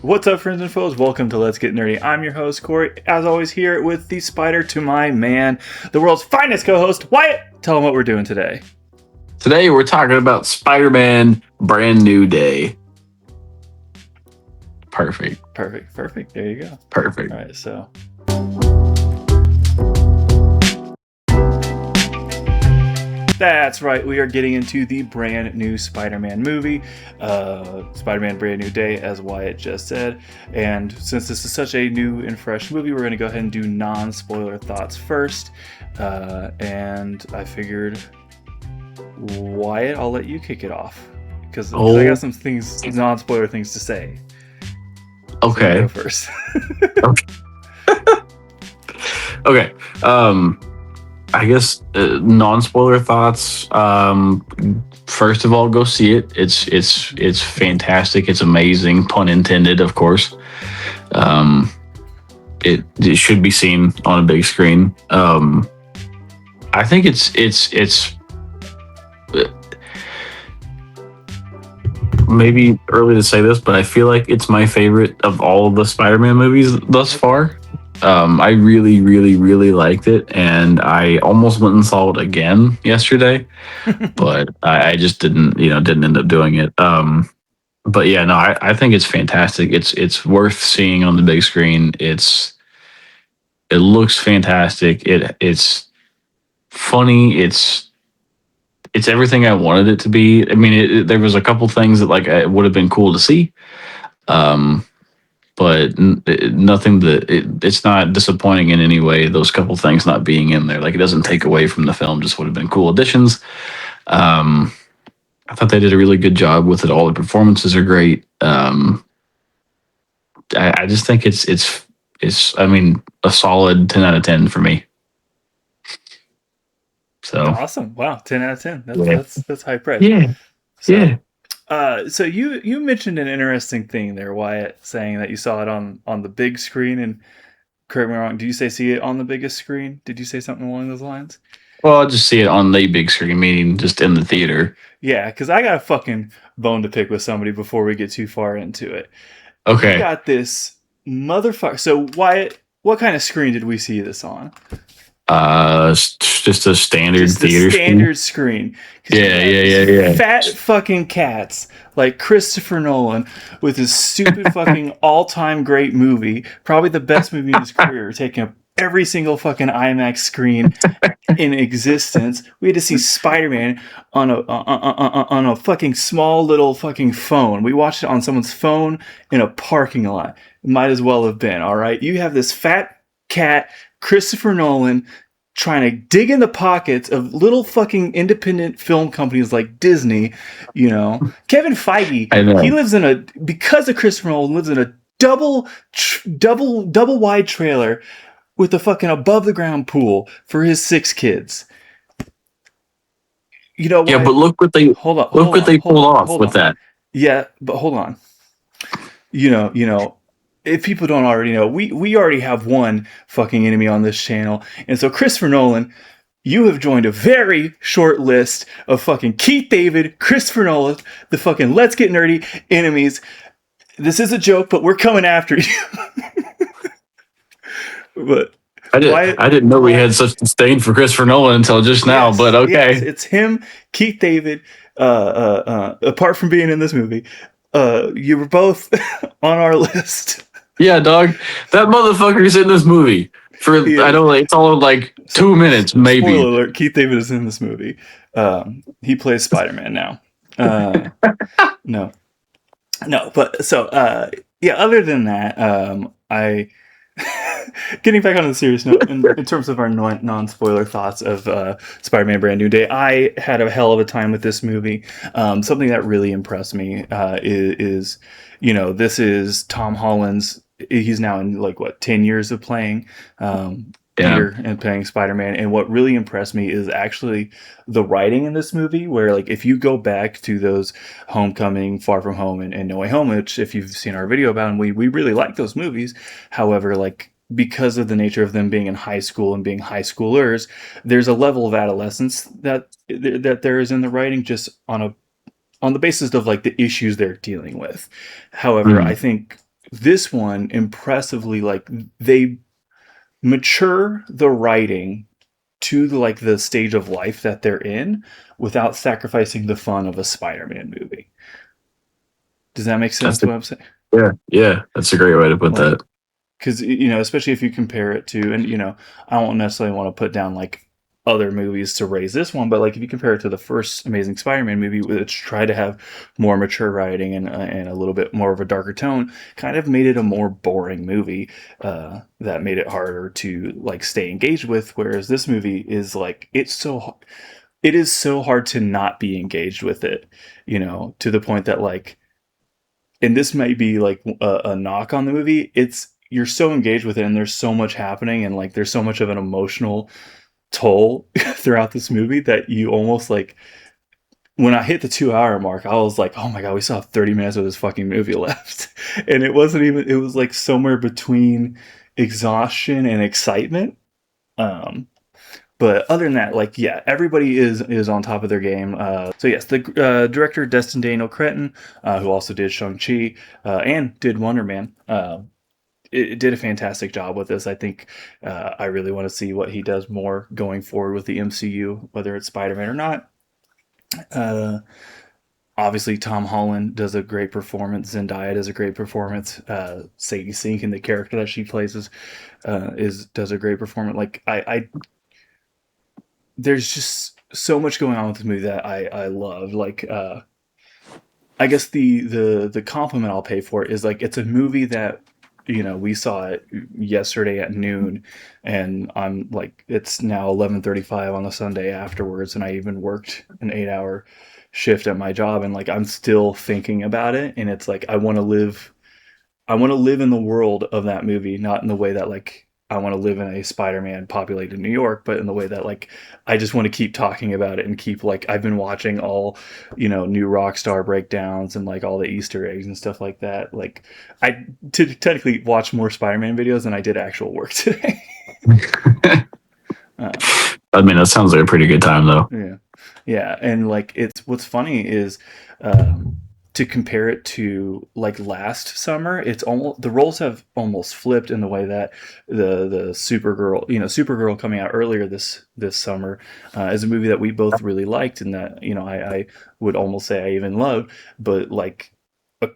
What's up, friends and foes? Welcome to Let's Get Nerdy. I'm your host, Corey. As always, here with the spider to my man, the world's finest co-host, Wyatt. Tell him what we're doing today. Today, we're talking about Spider-Man Brand New Day. Perfect. There you go. Perfect. All right, so... That's right, we are getting into the brand new Spider-Man movie, Spider-Man Brand New Day, as Wyatt just said. And since this is such a new and fresh movie, we're going to go ahead and do non-spoiler thoughts first. And I figured, Wyatt, I'll let you kick it off, because I got some things, non-spoiler things to say. Okay. So go first. Okay. I guess non-spoiler thoughts. First of all, go see it. It's fantastic. It's amazing. Pun intended, of course. It should be seen on a big screen. I think it's maybe early to say this, but I feel like it's my favorite of all of the Spider-Man movies thus far. I really, really, really liked it, and I almost went and saw it again yesterday, but I just didn't end up doing it. But yeah, no, I think it's fantastic. It's worth seeing on the big screen. It looks fantastic. It's funny. It's everything I wanted it to be. I mean, there was a couple things that it would have been cool to see. But nothing it's not disappointing in any way. Those couple things not being in there, it doesn't take away from the film. Just would have been cool additions. I thought they did a really good job with it. All the performances are great. I just think it's a solid 10 out of 10 for me. So awesome! Wow, 10 out of 10. That's high praise. Yeah, yeah. So you mentioned an interesting thing there, Wyatt, saying that you saw it on the big screen, and correct me wrong, did you say see it on the biggest screen? Did you say something along those lines? Well, I'll just see it on the big screen, meaning just in the theater. Yeah, because I got a fucking bone to pick with somebody before we get too far into it. Okay. You got this motherfucker. So Wyatt, what kind of screen did we see this on? Just a standard theater screen. Yeah. Fat fucking cats like Christopher Nolan with his stupid fucking all-time great movie, probably the best movie in his career, taking up every single fucking IMAX screen in existence. We had to see Spider-Man on a fucking small little fucking phone. We watched it on someone's phone in a parking lot. It might as well have been, all right? You have this fat cat, Christopher Nolan, trying to dig in the pockets of little fucking independent film companies like Disney, Kevin Feige, he lives because of Christopher Nolan, lives in a double wide trailer with a fucking above the ground pool for his 6 kids. You know what? Yeah, but look what they pulled off with that. Yeah, but hold on. If people don't already know, we already have one fucking enemy on this channel. And so Christopher Nolan, you have joined a very short list of fucking Keith David, Christopher Nolan, the fucking Let's Get Nerdy enemies. This is a joke, but we're coming after you. But I didn't know we had such disdain for Christopher Nolan until just now, but okay. Yes, it's him, Keith David, apart from being in this movie. You were both on our list. Yeah, dog. That motherfucker's in this movie I don't know, it's all 2 minutes, maybe. Spoiler alert, Keith David is in this movie. He plays Spider-Man now. No, but so other than that, I getting back on the serious note, in terms of our non-spoiler thoughts of Spider-Man Brand New Day, I had a hell of a time with this movie. Something that really impressed me is this is Tom Holland's. He's now in 10 years of playing Peter and playing Spider-Man. And what really impressed me is actually the writing in this movie, where if you go back to those Homecoming, Far From Home, and No Way Home, which if you've seen our video about them, we really like those movies. However, because of the nature of them being in high school and being high schoolers, there's a level of adolescence that there is in the writing, just on the basis of the issues they're dealing with. However, I think this one impressively, like, they mature the writing to the stage of life that they're in without sacrificing the fun of a Spider-Man movie. Does that make That's sense what I'm saying? yeah, that's a great way to put Like, that. because especially if you compare it to, and I don't necessarily want to put down like other movies to raise this one, but like if you compare it to the first Amazing Spider-Man movie, which tried to have more mature writing and a little bit more of a darker tone, kind of made it a more boring movie that made it harder to like stay engaged with. Whereas this movie is like it is so hard to not be engaged with it, to the point that like, and this might be like a knock on the movie. It's You're so engaged with it, and there's so much happening, and like there's so much of an emotional toll throughout this movie that you almost like. When I hit the 2 hour mark, I was like, "Oh my god, we still have 30 minutes of this fucking movie left," and it wasn't even. It was like somewhere between exhaustion and excitement. Um, but other than that, like, yeah, everybody is on top of their game. So yes, the director Destin Daniel Cretton, who also did Shang-Chi and did Wonder Man, it did a fantastic job with this. I think I really want to see what he does more going forward with the MCU, whether it's Spider-Man or not. Uh, Obviously, Tom Holland does a great performance. Zendaya does a great performance. Sadie Sink in the character that she plays does a great performance. Like I there's just so much going on with this movie that I love. Like I guess the compliment I'll pay for it is like it's a movie that we saw it yesterday at noon, and I'm like it's now 11:35 on the Sunday afterwards, and I even worked an 8 hour shift at my job, and like I'm still thinking about it, and it's like I want to live in the world of that movie, not in the way that like I want to live in a Spider-Man populated New York, but in the way that like I just want to keep talking about it and keep like I've been watching all, new Rockstar breakdowns and like all the Easter eggs and stuff like that. Like technically watch more Spider-Man videos than I did actual work today. uh, I mean, that sounds like a pretty good time though. yeah, yeah, and like it's what's funny is. Um, to compare it to like last summer, it's almost the roles have almost flipped in the way that the Supergirl, Supergirl coming out earlier this summer, is a movie that we both really liked, and that I would almost say I even loved, but like a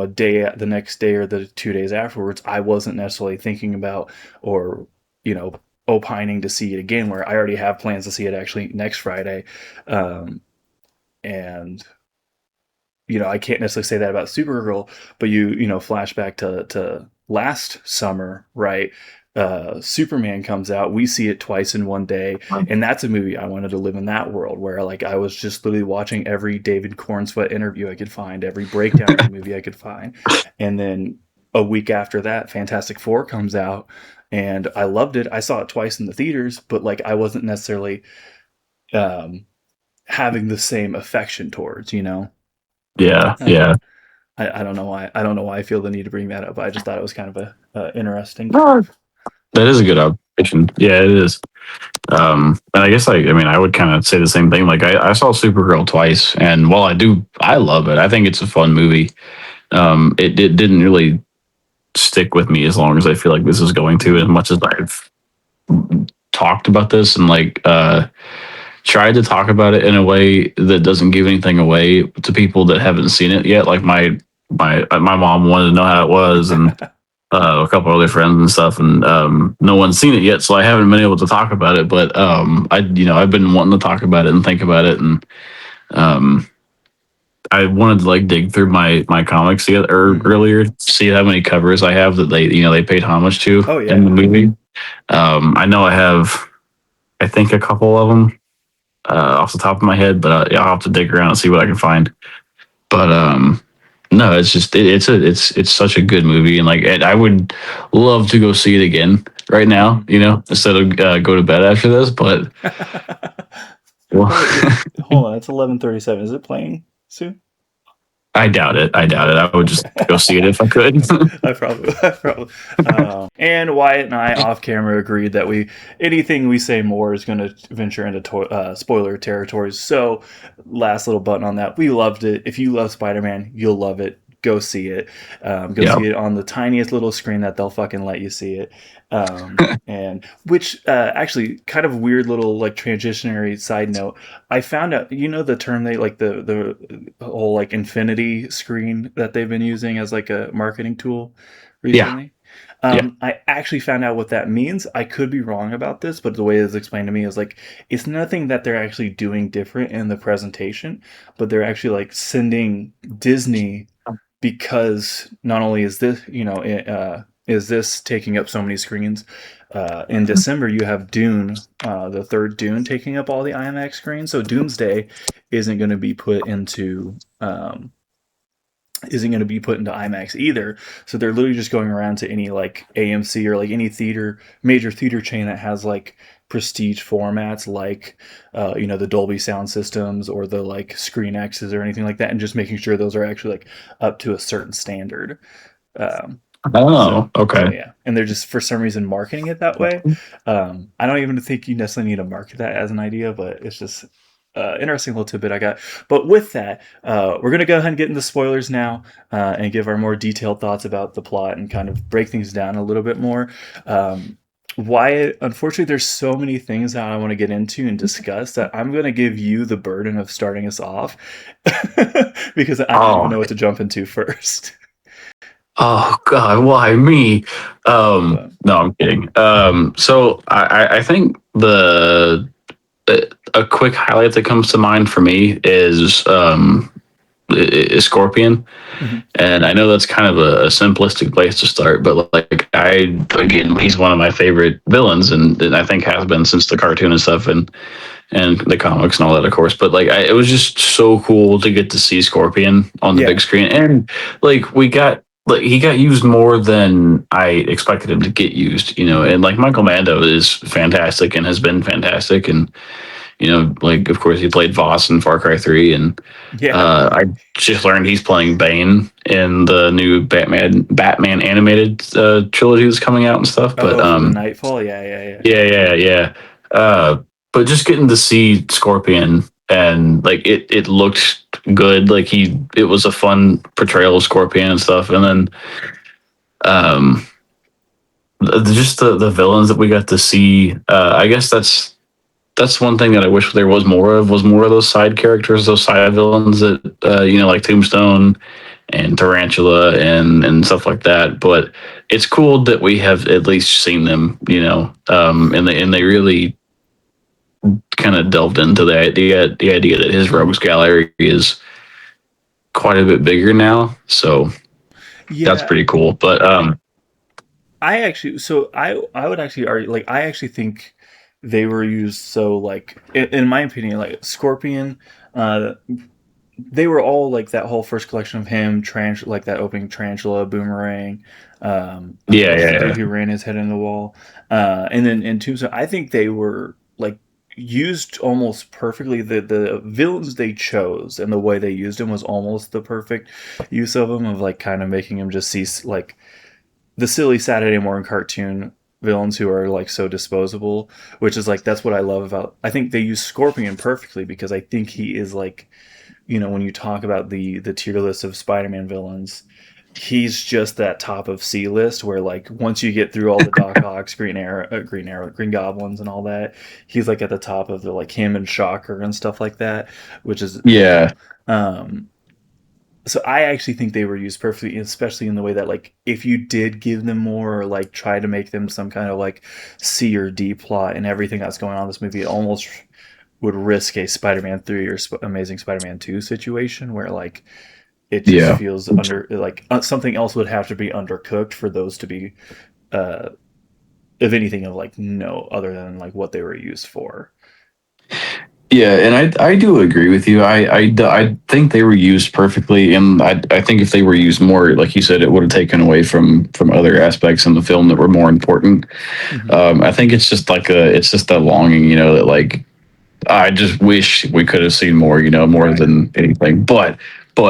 day the next day or the 2 days afterwards, I wasn't necessarily thinking about or opining to see it again. Where I already have plans to see it actually next Friday, and I can't necessarily say that about Supergirl, but flash back to last summer, right? Superman comes out, we see it twice in one day, and that's a movie I wanted to live in that world where like I was just literally watching every David Cornsweet interview I could find, every breakdown of the movie I could find, and then a week after that, Fantastic Four comes out, and I loved it. I saw it twice in the theaters, but like I wasn't necessarily um, having the same affection towards. Yeah, Uh, yeah. I don't know why. I don't know why I feel the need to bring that up. I just thought it was kind of a interesting. No, that is a good observation. Yeah, it is. And I guess I mean, I would kind of say the same thing. Like I saw Supergirl twice, and while I love it. I think it's a fun movie. It didn't really stick with me as long as I feel like this is going to, as much as I've talked about this and like tried to talk about it in a way that doesn't give anything away to people that haven't seen it yet. Like my mom wanted to know how it was, and a couple other friends and stuff, and no one's seen it yet, so I haven't been able to talk about it. But I've been wanting to talk about it and think about it, and um, I wanted to like dig through my comics earlier, see how many covers I have that they paid homage to Oh in the yeah. movie. I know I have, I think a couple of them off the top of my head, but yeah, I'll have to dig around and see what I can find. But no, it's just it's such a good movie, and like I would love to go see it again right now, instead of go to bed after this. But well, Hold on, it's 11:37. Is it playing soon? I doubt it. I would just go see it if I could. I probably. And Wyatt and I, off camera, agreed that anything we say more is going to venture into spoiler territories. So, last little button on that. We loved it. If you love Spider-Man, you'll love it. go see it. Go Yeah. see it on the tiniest little screen that they'll fucking let you see it. And which actually kind of weird little like transitionary side note. I found out, the term they like the whole like infinity screen that they've been using as like a marketing tool Yeah. recently. Yeah. I actually found out what that means. I could be wrong about this, but the way it's explained to me is like it's nothing that they're actually doing different in the presentation, but they're actually like sending Disney, because not only is this, is this taking up so many screens. In December, you have Dune, the third Dune, taking up all the IMAX screens. So Doomsday isn't going to be put into IMAX either. So they're literally just going around to any like AMC or like any major theater chain that has like prestige formats, like the Dolby sound systems or the like Screen X's or anything like that, and just making sure those are actually like up to a certain standard. Um, so Oh, okay. yeah, and they're just for some reason marketing it that way. I don't even think you necessarily need to market that as an idea, but it's just interesting little tidbit I got. But with that, we're gonna go ahead and get into spoilers now, and give our more detailed thoughts about the plot and kind of break things down a little bit more. Why, unfortunately, there's so many things that I want to get into and discuss that I'm going to give you the burden of starting us off because I don't even Oh, know what to jump into first. oh God, why me? But No, I'm kidding. So I think a quick highlight that comes to mind for me is Scorpion. mhm. And I know that's kind of a simplistic place to start, but like again, he's one of my favorite villains, and I think has been since the cartoon and stuff, and the comics and all that, of course. But like, it was just so cool to get to see Scorpion on the big Yeah, screen, and like he got used more than I expected him to get used, mhm. and like Michael Mando is fantastic and has been fantastic, and like of course he played Voss in Far Cry 3, and Yeah. I just learned he's playing Bane in the new Batman animated trilogy that's coming out and stuff. But Oh, for the Nightfall. Yeah, yeah, yeah. yeah, yeah, yeah. But just getting to see Scorpion, and like it looked good. Like it was a fun portrayal of Scorpion and stuff. And then um, just the villains that we got to see. I guess that's one thing that I wish there was more of those side characters, those side villains that like Tombstone and Tarantula and stuff like that. But it's cool that we have at least seen them, and they really kind of delved into the idea that his rogues gallery is quite a bit bigger now. So that's Yeah, pretty cool. But I would actually argue, like, I actually think they were used, so like in my opinion, like Scorpion, uh they were all like that whole first collection of him, like that opening Tarantula, Boomerang, yeah, what's the dude yeah, who ran his head in the wall, and then in Tombstone, I think they were like used almost perfectly. The villains they chose and the way they used him was almost the perfect use of them, of like kind of making him just see like the silly Saturday morning cartoon villains who are like so disposable, which is like that's what I love about. I think they use Scorpion perfectly because I think he is like, when you talk about the tier list of Spider-Man villains, he's just that top of C list where like once you get through all the Doc Ocks, Green Goblins, and all that, he's like at the top of the like him and Shocker and stuff like that, which is yeah, um so I actually think they were used perfectly, especially in the way that like if you did give them more or like try to make them some kind of like C or D plot and everything that's going on in this movie, it almost would risk a Spider-Man 3 or Amazing Spider-Man 2 situation where like it just yeah. feels under like something else would have to be undercooked for those to be uh if anything of like no other than like what they were used for. Yeah, and I do agree with you. I think they were used perfectly, and I think if they were used more, like you said, it would have taken away from other aspects in the film that were more important. Mm-hmm. I think it's just that longing, that like I just wish we could have seen more, more Right. than anything. But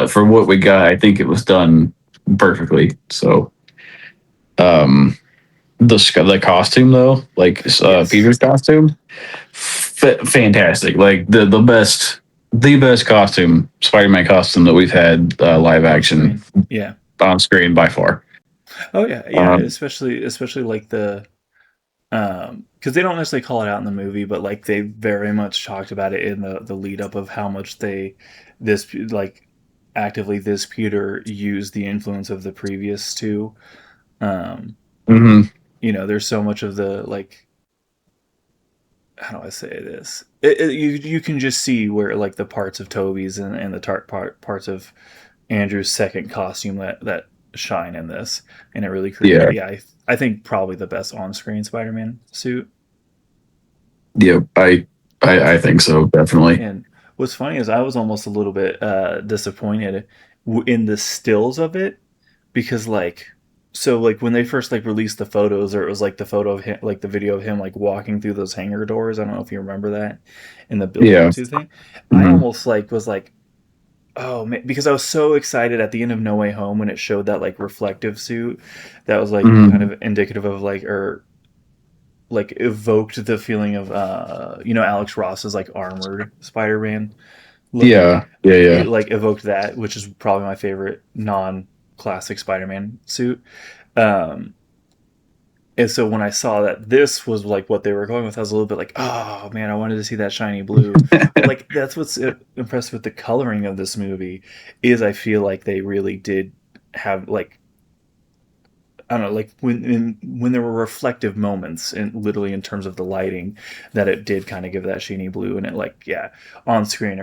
for what we got, I think it was done perfectly. So um, the costume though, like Yes. Peter's costume, fantastic. Like the best. the best costume, Spider-Man costume that we've had live action Yeah. on screen by far. Oh yeah, yeah. Especially like the because they don't necessarily call it out in the movie, but like they very much talked about it in the lead up of how much this like actively this Peter used the influence of the previous two. Um, hmm there's so much of the like, how do I say this? You can just see where like the parts of Toby's and the parts of Andrew's second costume that shine in this, and it really created. Yeah. Yeah, I think probably the best on screen Spider-Man suit. Yeah. I think so, definitely. And what's funny is I was almost a little bit disappointed in the stills of it because like when they first like released the photos, or it was like the photo of him, like the video of him like walking through those hangar doors. I don't know if you remember that in the build up Yeah. to thing. I hmm almost like was like, oh man, because I was so excited at the end of No Way Home when it showed that like reflective suit that was like kind hmm of indicative of like, or like evoked the feeling of Alex Ross's like armored Spider-Man look. Yeah. Yeah. It Yeah. like evoked that, which is probably my favorite non-classic Spider-Man suit. Um, and so when I saw that this was like what they were going with, I was a little bit like, oh man, I wanted to see that shiny blue. But like that's what's impressive with the coloring of this movie is I feel like they really did have like, I don't know, like when there were reflective moments, and literally in terms of the lighting, that it did kind of give that sheeny blue, and it like yeah, on screen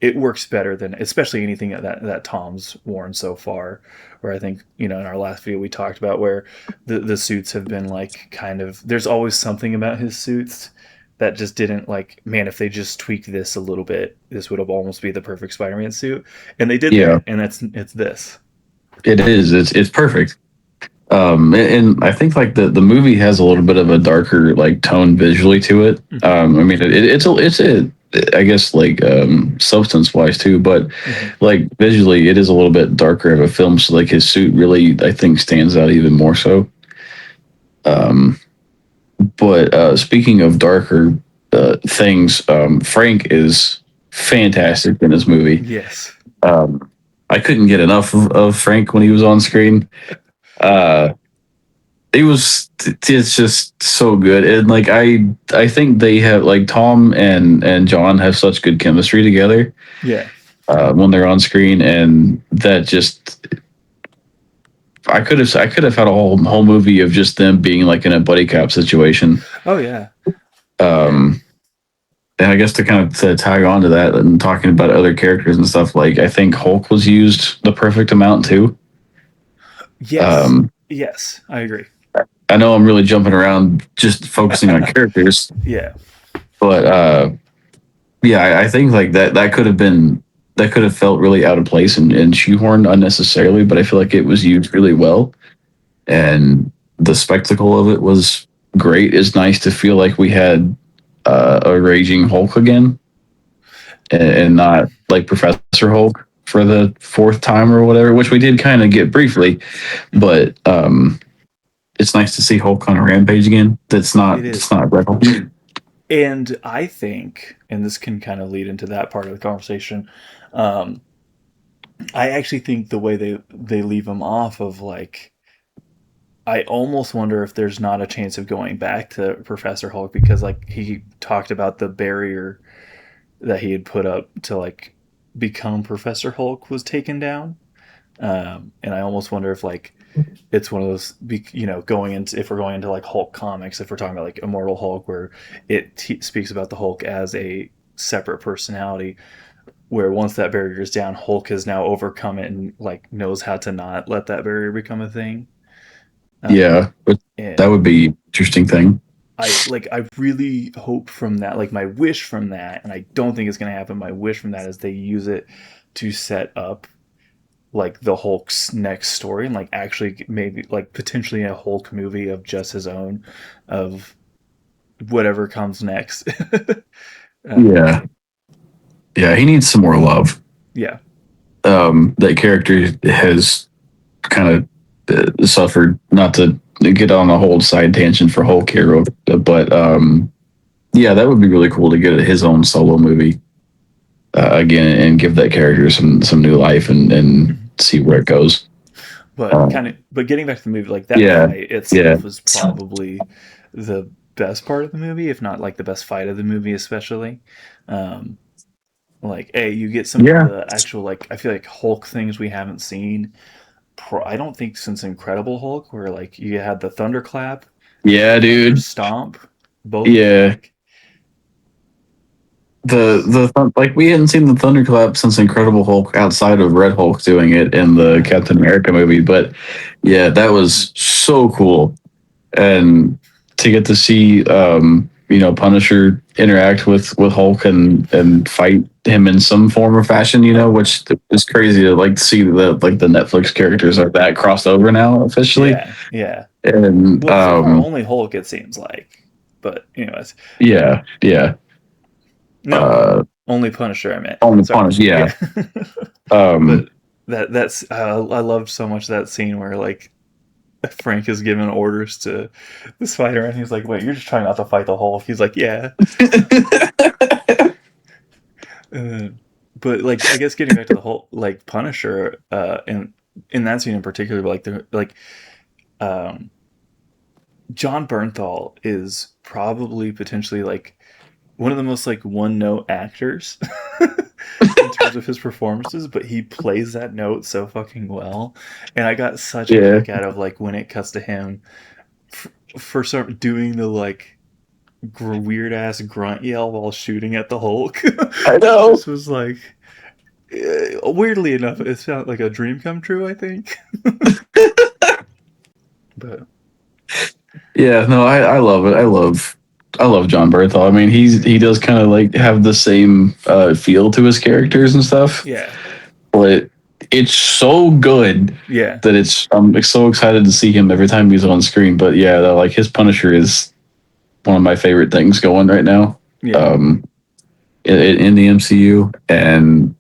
it works better than especially anything that Tom's worn so far. Where I think in our last video we talked about where the suits have been like kind of, there's always something about his suits that just didn't, like, man, if they just tweaked this a little bit, this would have almost be the perfect Spider-Man suit, and they did Yeah. that, and it's this. It is. It's perfect. And I think like the movie has a little bit of a darker like tone visually to it. I mean it's a I guess like substance wise too, but like visually it is a little bit darker of a film. So like his suit really I think stands out even more so. Um, but speaking of darker things, Frank is fantastic in this movie. Yes. Um, I couldn't get enough of Frank when he was on screen. Uh, it's just so good, and like I think they have like Tom and John have such good chemistry together Yeah. when they're on screen, and that just I could have had a whole movie of just them being like in a buddy cop situation. Oh yeah. And I guess to kind of to tag on to that and talking about other characters and stuff, like I think Hulk was used the perfect amount too. Yes. Yes, I agree. I know I'm really jumping around just focusing on characters, Yeah. but yeah, I think like that could have felt really out of place and shoehorned unnecessarily, but I feel like it was used really well, and the spectacle of it was great. It's nice to feel like we had a raging Hulk again, and not like Professor Hulk for the fourth time or whatever, which we did kind of get briefly, but it's nice to see Hulk on a rampage again. It's not Red Hulk. And I think, and this can kind of lead into that part of the conversation, I actually think the way they leave him off of like, I almost wonder if there's not a chance of going back to Professor Hulk, because like he talked about the barrier that he had put up to like become Professor Hulk was taken down. And I almost wonder if like it's one of those, going into, if we're going into like Hulk comics, if we're talking about like Immortal Hulk, where it speaks about the Hulk as a separate personality, where once that barrier is down, Hulk has now overcome it and like knows how to not let that barrier become a thing. Yeah, but that would be an interesting thing. I really hope from that, like my wish from that, and I don't think it's going to happen. My wish from that is they use it to set up like the Hulk's next story, and like actually maybe like potentially a Hulk movie of just his own, of whatever comes next. Yeah, he needs some more love. Yeah. That character has kind of suffered. Not to get on a whole side tangent for Hulk here, but yeah, that would be really cool to get his own solo movie. again and give that character some new life and see where it goes. But getting back to the movie, like that Yeah, fight yeah, itself was probably the best part of the movie, if not like the best fight of the movie, especially. Um, like, you get some of yeah, the actual, like, I feel like Hulk things we haven't seen. I don't think since Incredible Hulk, where like you had the thunderclap and yeah, the thunder dude. stomp, both Yeah, like like we hadn't seen the thunderclap since Incredible Hulk outside of Red Hulk doing it in the yeah. Captain America movie, but yeah, that was so cool. And to get to see Punisher interact with Hulk and fight him in some form or fashion, which is crazy to like see the Netflix characters are that crossed over now officially. Yeah, yeah. And Well, so far only Hulk it seems like, but anyways, yeah, yeah. no, Uh only Punisher. I meant on the sorry. Punisher, yeah. Yeah, but Um that's I loved so much that scene where like Frank is giving orders to the spider, and he's like, "Wait, you're just trying not to fight the Hulk." He's like, "Yeah." Uh, but like, I guess getting back to the whole like Punisher, and in that scene in particular, like um, John Bernthal is probably potentially like one of the most like one note actors in terms of his performances, but he plays that note so fucking well, and I got such a yeah. kick out of like when it cuts to him for some doing the like weird ass grunt yell while shooting at the Hulk. I It know. just was like, weirdly enough, it felt like a dream come true, I think. But Yeah, no, I love it. I love John Bernthal. I mean, he does kind of like have the same feel to his characters and stuff, yeah, but it's so good yeah, that I'm so excited to see him every time he's on screen. But yeah, like his Punisher is one of my favorite things going right now, yeah. um, in the MCU. And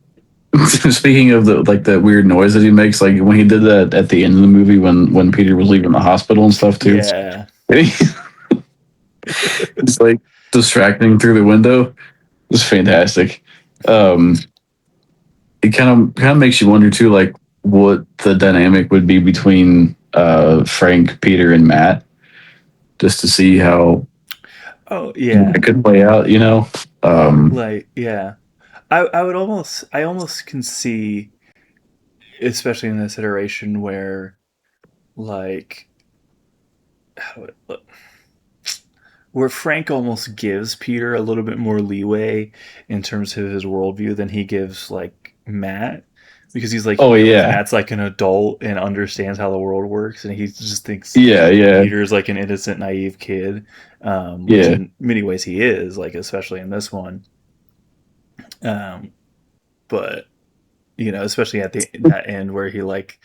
speaking of the like that weird noise that he makes, like when he did that at the end of the movie when Peter was leaving the hospital and stuff too. Yeah. It's like distracting through the window. It's fantastic. Um, it kind of makes you wonder too, like what the dynamic would be between Frank, Peter, and Matt, just to see how Oh, yeah. it could play out. Like, yeah. I almost can see, especially in this iteration where, like, how do I look? Where Frank almost gives Peter a little bit more leeway in terms of his worldview than he gives like Matt, because he's like he Oh knows yeah, Matt's like an adult and understands how the world works, and he just thinks yeah, yeah, Peter's like an innocent, naive kid, which yeah, in many ways he is, like especially in this one. Um, but especially at the that end where he like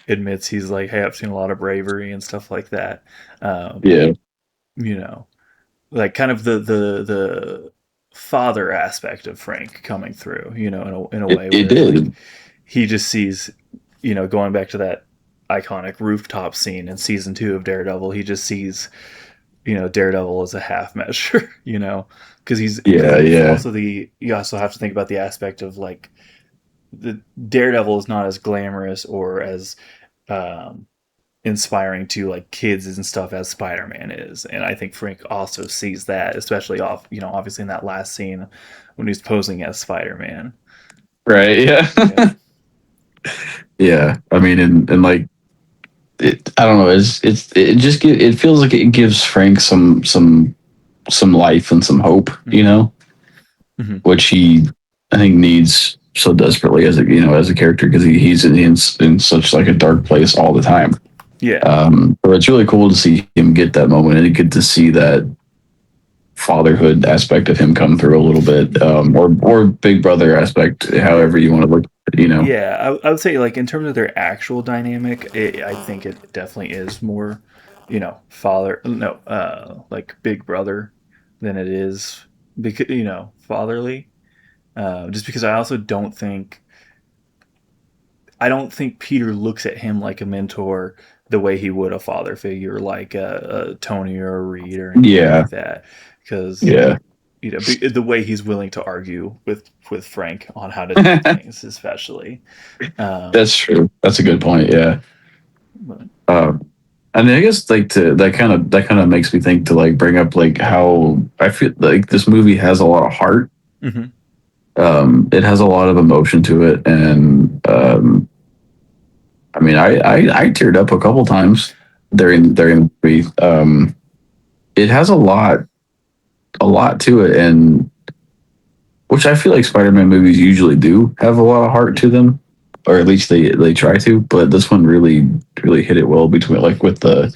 admits he's like, "Hey, I've seen a lot of bravery and stuff like that." Um, yeah. you know, like kind of the father aspect of Frank coming through, in a It way it where like did. he just sees, going back to that iconic rooftop scene in season 2 of Daredevil, he just sees, Daredevil as a half measure, because Yeah, yeah, also you also have to think about the aspect of like the Daredevil is not as glamorous or as um, inspiring to like kids and stuff as Spider-Man is. And I think Frank also sees that, especially obviously in that last scene when he's posing as Spider-Man. right. Yeah, Yeah. yeah. I mean, and like I don't know. It just it feels like it gives Frank some life and some hope, Mm-hmm. Mm-hmm. which he I think needs so desperately as a character because he's in such like a dark place all the time. Yeah. So it's really cool to see him get that moment and get to see that fatherhood aspect of him come through a little bit, or big brother aspect, Yeah. however you want to look at it. Yeah. I would say like in terms of their actual dynamic, I think it definitely is more, father, no, like big brother than it is because, fatherly. Just because I don't think Peter looks at him like a mentor the way he would a father figure like a Tony or a Reed or anything Yeah, like that. Because yeah, you know, the way he's willing to argue with Frank on how to do things, especially. That's true. That's a good point. Yeah. But, I mean, I guess like that kind of makes me think to like bring up like how I feel like this movie has a lot of heart. mhm. It has a lot of emotion to it, and I mean, I teared up a couple times during the movie. It has a lot to it, and which I feel like Spider-Man movies usually do have a lot of heart to them, or at least they try to. But this one really hit it well between like with the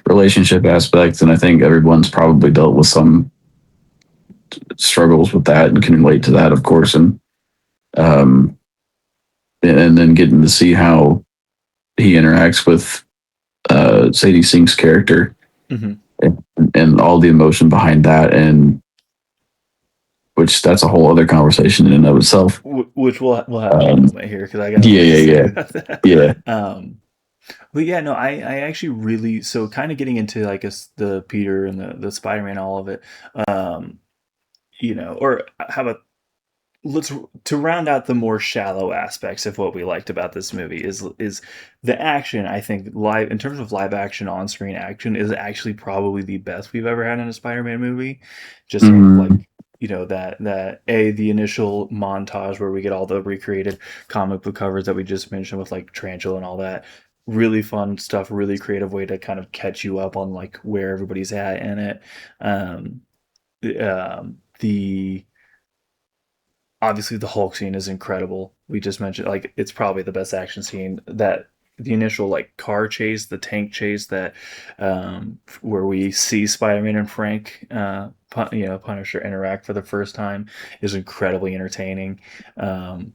relationship aspects, and I think everyone's probably dealt with some struggles with that and can relate to that, of course, um, and then getting to see how he interacts with Sadie Sink's character Mhm. and all the emotion behind that, and which that's a whole other conversation in and of itself. Which we'll have in a Um, moment here because I got a yeah, lot to yeah, say yeah, about that. yeah. But yeah, no, I actually really, so kind of getting into like the Peter and the Spider-Man, all of it. Um, you know, or how about let's to round out the more shallow aspects of what we liked about this movie is the action. I think live in terms of live action on screen action is actually probably the best we've ever had in a Spider-Man movie. Just sort of like, Mm, you know, that the initial montage where we get all the recreated comic book covers that we just mentioned with like Tarantula and all that. Really fun stuff, really creative way to kind of catch you up on like where everybody's at in it. Um, the obviously the Hulk scene is incredible. We just mentioned like it's probably the best action scene. That the initial like car chase, the tank chase that where we see Spider-Man and Frank you know, Punisher interact for the first time is incredibly entertaining. Um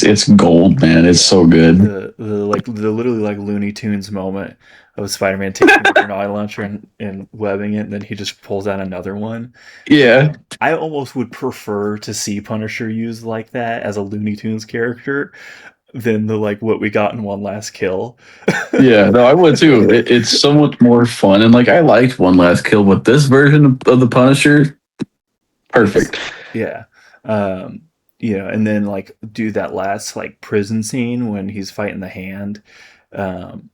it's gold, man. It's yeah. so good. The like the literally like Looney Tunes moment of Spider-Man taking the grenade launcher and webbing it, and then he just pulls out another one. Yeah, I almost would prefer to see Punisher used like that as a Looney Tunes character than the like what we got in One Last Kill. yeah. No, I would too. It's so much more fun, and like I liked One Last Kill, but this version of the Punisher, It's perfect. yeah. Um, you know, and then like do that last like prison scene when he's fighting the hand. Um,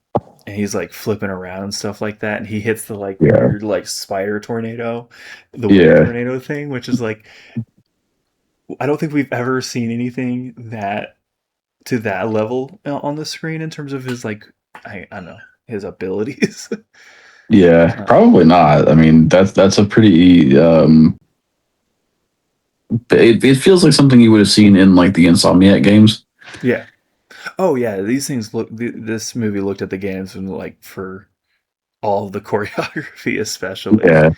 and he's like flipping around and stuff like that, and he hits the like Yeah, weird like spider tornado, the web yeah, tornado thing, which is like I don't think we've ever seen anything that to that level on the screen in terms of his like I don't know his abilities. yeah. Probably not. I mean, that's a pretty. It feels like something you would have seen in like the Insomniac games. Yeah. Oh yeah, these things look. This movie looked at the games and like for all of the choreography, especially. Yeah,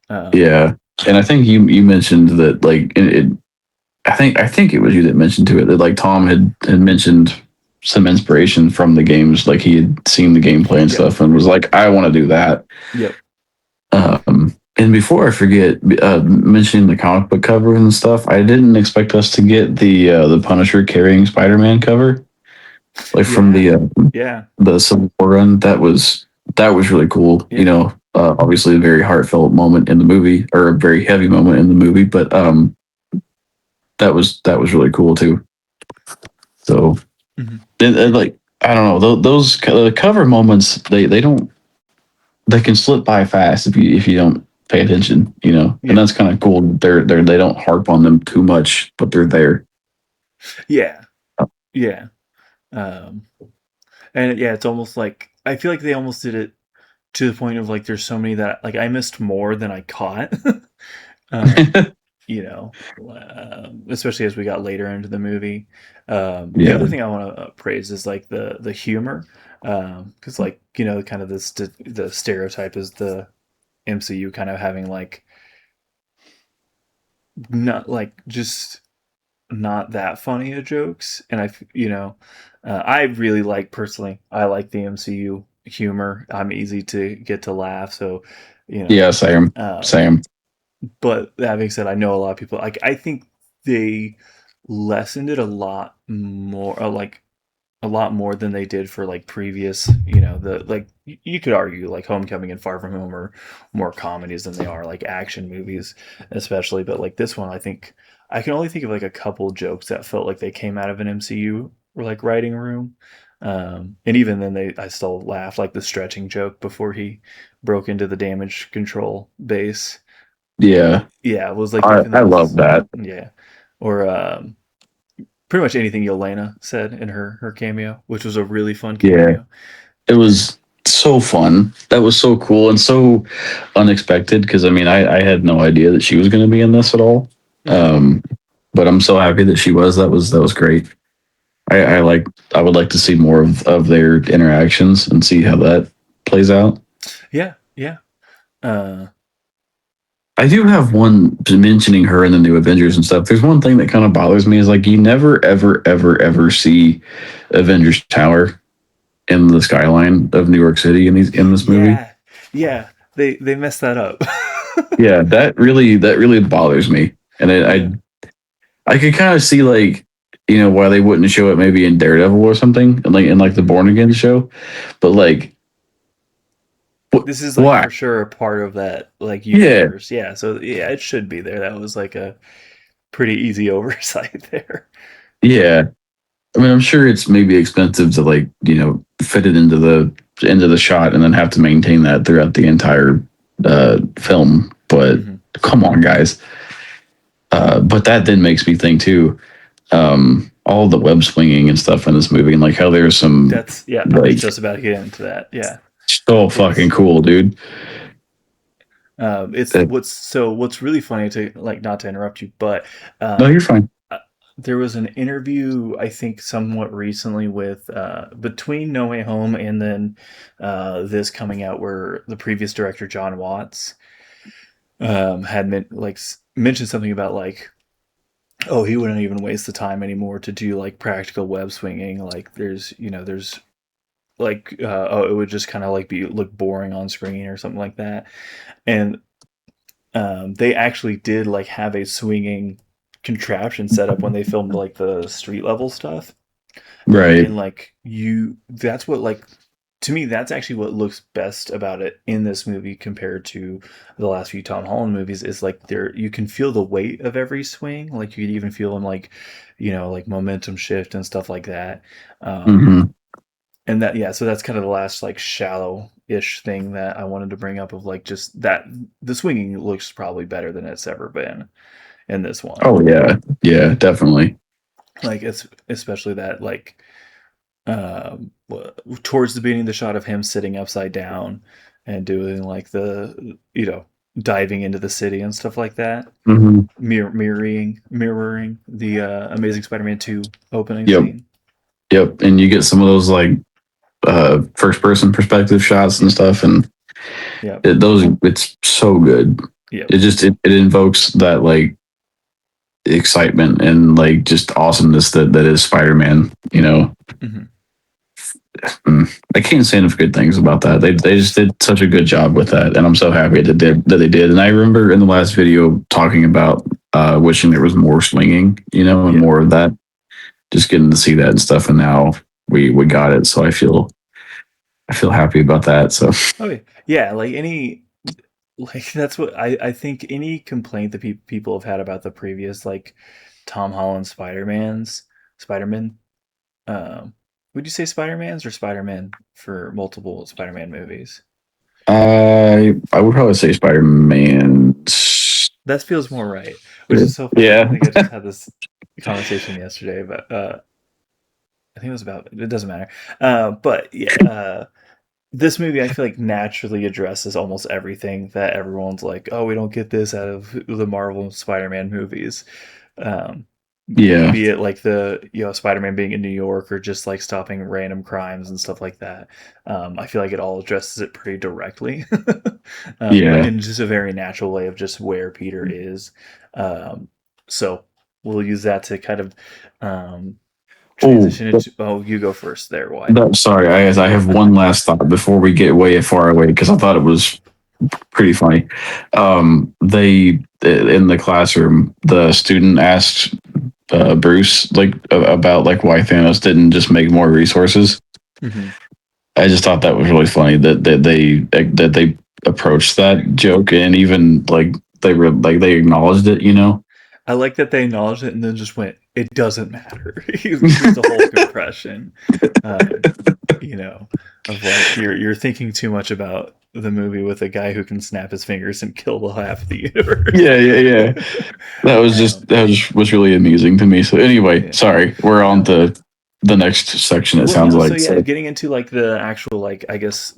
Um, yeah. And I think you mentioned that like I think it was you that mentioned to it that like Tom had mentioned some inspiration from the games, like he had seen the gameplay and yep. stuff, and was like, I want to do that. Yep. And before I forget, mentioning the comic book cover and stuff, I didn't expect us to get the Punisher carrying Spider-Man cover, like from Yeah. the Yeah. the Civil War run. That was really cool. You Yeah. know, obviously a very heartfelt moment in the movie, or a very heavy moment in the movie, but that was really cool too. So, Mhm. and, like I don't know, those cover moments, they don't, they can slip by fast if you don't pay attention, you know, and Yeah. that's kind of cool. They don't harp on them too much, but they're there. Yeah. Yeah. Um, and yeah, it's almost like I feel like they almost did it to the point of like there's so many that like I missed more than I caught. um, you know, especially as we got later into the movie. The Yeah, other thing I want to praise is like the humor, because like you know, kind of the stereotype is the MCU kind of having like not like just not that funny of jokes, and you know, I really like personally I like the MCU humor. I'm easy to get to laugh, so you know. yeah, same, Um, same. But that being said, I know a lot of people like I think they lessened it a lot more like a lot more than they did for like previous, you know, the like you could argue like Homecoming and Far From Home are more comedies than they are like action movies, especially. But like this one, I think I can only think of like a couple jokes that felt like they came out of an MCU or like writing room. And even then, I still laughed like the stretching joke before he broke into the damage control base. Yeah, Yeah, it was like I even I love those. that. Yeah, or pretty much anything Yelena said in her cameo, which was a really fun Yeah, cameo. it was so fun. That was so cool and so unexpected because I mean I had no idea that she was going to be in this at all. Hmm. But I'm so happy that she was. That was great. I like I would like to see more of their interactions and see how that plays out. Yeah, yeah. Uh, I do have one mentioning her in the new Avengers and stuff. There's one thing that kind of bothers me is like you never ever see Avengers Tower in the skyline of New York City in this movie. yeah, yeah. They messed that up. Yeah, that really bothers me. And Yeah. I could kind of see like why they wouldn't show it maybe in Daredevil or something and like in like the Born Again show, but like This is like why? for sure a part of that like Yeah, universe. Yeah, so yeah, it should be there. That was like a pretty easy oversight there. yeah. I mean, I'm sure it's maybe expensive to like fit it into the shot and then have to maintain that throughout the entire film. But Hmm. come on, guys. But that then makes me think too. All the web swinging and stuff in this movie, and like how there's some That's yeah. I was like just about to get into that. Yeah, so fucking it's cool, dude. it's That, what's really funny to like not to interrupt you, but no, um, you're fine. uh, there was an interview I think somewhat recently with between No Way Home and then this coming out where the previous director John Watts had mentioned something about like oh he wouldn't even waste the time anymore to do like practical web swinging like there's like oh it would just kind of like be look boring on screen or something like that and they actually did like have a swinging contraption set up when they filmed like the street level stuff Right. and like you that's what like to me that's actually what looks best about it in this movie compared to the last few Tom Holland movies is like there you can feel the weight of every swing like you could even feel them like like momentum shift and stuff like that um Hmm. and that yeah so that's kind of the last like shallow ish thing that I wanted to bring up of like just that the swinging looks probably better than it's ever been in this one Oh yeah, yeah, definitely. like it's especially that like towards the beginning the shot of him sitting upside down and doing like the diving into the city and stuff like that Hmm. mirroring the Amazing Spider-Man 2 opening Yep, scene. yep. And you get some of those like first person perspective shots and Yep. stuff, and Yep. it's so good. Yep. It invokes that like excitement and like just awesomeness that is Spider-Man. Hmm. I can't say enough good things about that. They just did such a good job with that, and I'm so happy that they did. And I remember in the last video talking about wishing there was more swinging, and Yeah. more of that. Just getting to see that and stuff, and now we got it. So I feel happy about that. So Oh yeah, like any like that's what I think any complaint that people have had about the previous like Tom Holland Spider-Man um would you say Spider-Mans or Spider-Man for multiple Spider-Man movies? I would probably say Spider-Man. That feels more right, which is so funny. I Yeah. think I just had this conversation yesterday, but I think it was about it doesn't matter. But yeah, this movie I feel like naturally addresses almost everything that everyone's like, oh, we don't get this out of the Marvel Spider-Man movies. Um, Yeah. be it like the Spider-Man being in New York or just like stopping random crimes and stuff like that. I feel like it all addresses it pretty directly, but Yeah. in just a very natural way of just where Peter is. So we'll use that to kind of Oh, transition into. Oh, you go first there. Why? sorry. I have one last thought before we get way far away because I thought it was pretty funny. They in the classroom, the student asked Bruce like about like why Thanos didn't just make more resources, Hmm. I just thought that was really funny that they approached that joke and even like they were like they acknowledged it, you know. I like that they acknowledged it and then just went, "It doesn't matter." Here's the Hulk impression, um, you know, of like you're thinking too much about the movie with a guy who can snap his fingers and kill the half of the universe. Yeah, yeah, yeah. That was just um, was really amusing to me. So anyway, yeah. sorry, we're on No. to the next section. It Well, sounds no. So like yeah, so. getting into like the actual like I guess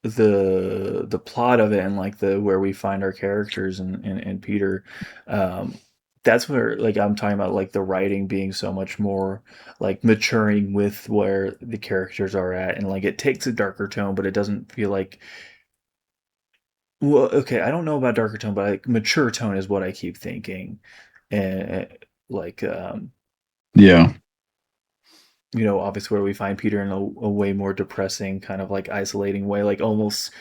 the plot of it and like the where we find our characters and Peter, um that's where like I'm talking about like the writing being so much more like maturing with where the characters are at, and like it takes a darker tone but it doesn't feel like, well, okay, I don't know about darker tone but like mature tone is what I keep thinking. And like Yeah, obviously where we find Peter in a way more depressing kind of like isolating way, like almost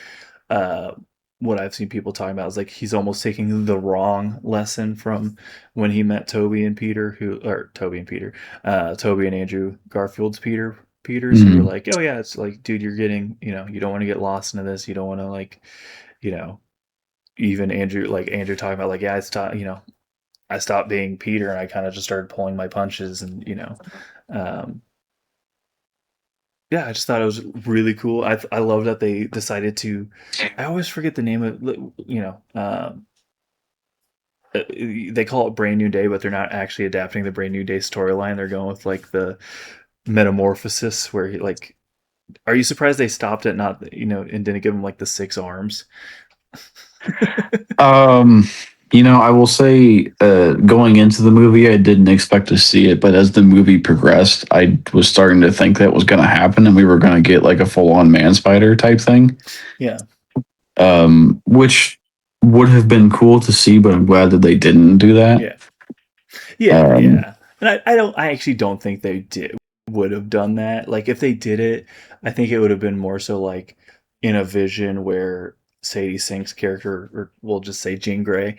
uh what I've seen people talking about is like he's almost taking the wrong lesson from when he met Toby and Peter, who or Toby and Peter, Toby and Andrew Garfield's Peters, who were hmm like, oh yeah, it's like, dude, you're getting, you don't want to get lost into this, you don't want to like, you know, even Andrew talking about like, yeah, I stopped being Peter and I kind of just started pulling my punches and um yeah, I just thought it was really cool. I love that they decided to. I always forget the name of, they call it Brand New Day, but they're not actually adapting the Brand New Day storyline. They're going with like the metamorphosis where he like. Are you surprised they stopped at not and didn't give him like the 6 arms? Um, I will say, going into the movie, I didn't expect to see it, but as the movie progressed, I was starting to think that was going to happen, and we were going to get like a full-on man spider type thing, Yeah, which would have been cool to see, but I'm glad that they didn't do that. yeah, yeah, Um, yeah. And I actually don't think they would have done that. Like if they did it, I think it would have been more so like in a vision where Sadie Sink's character, or we'll just say Jean Grey,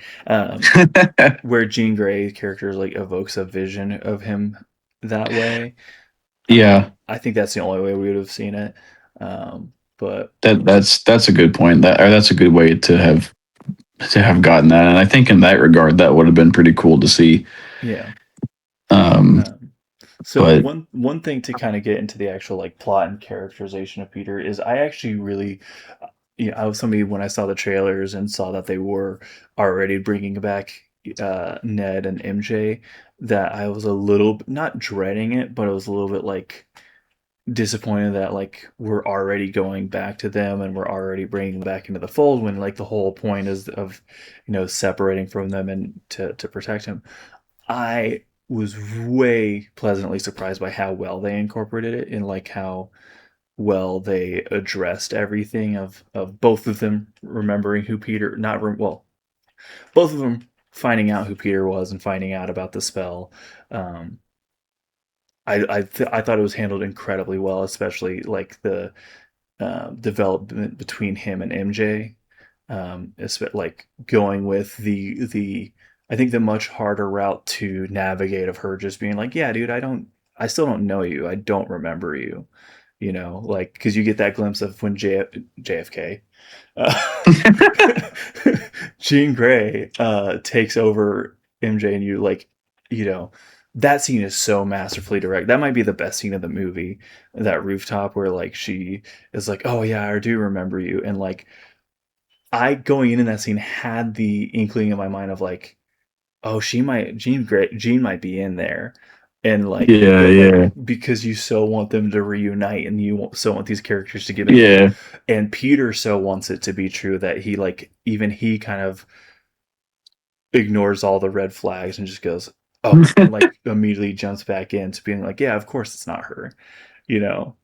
where Jean Grey character like evokes a vision of him that way. yeah, I think that's the only way we would have seen it. But that's a good point. That's a good way to have gotten that, and I think in that regard, that would have been pretty cool to see. yeah. Um, Um, so but one thing to kind of get into the actual like plot and characterization of Peter is I actually really, I was somebody when I saw the trailers and saw that they were already bringing back Ned and MJ, that I was a little not dreading it, but I was a little bit like disappointed that like we're already going back to them and we're already bringing them back into the fold when like the whole point is of separating from them and to protect him. I was way pleasantly surprised by how well they incorporated it and like how well they addressed everything of both of them remembering who Peter not well, both of them finding out who Peter was and finding out about the spell. um I thought it was handled incredibly well, especially like the development between him and MJ. Like going with the I think the much harder route to navigate of her just being like, yeah, dude, I still don't know you, I don't remember you, like because you get that glimpse of when JFK, Jean Grey takes over MJ, and you like, you know, that scene is so masterfully directed. That might be the best scene of the movie. That rooftop where like she is like, "Oh yeah, I do remember you," and like I going into that scene had the inkling in my mind of like, "Oh, Jean might be in there," and like, yeah, but like yeah, because you so want them to reunite and so want these characters to get back together, yeah, and Peter so wants it to be true that he like even he kind of ignores all the red flags and just goes, "Oh," and like immediately jumps back into being like, "Yeah, of course it's not her," you know.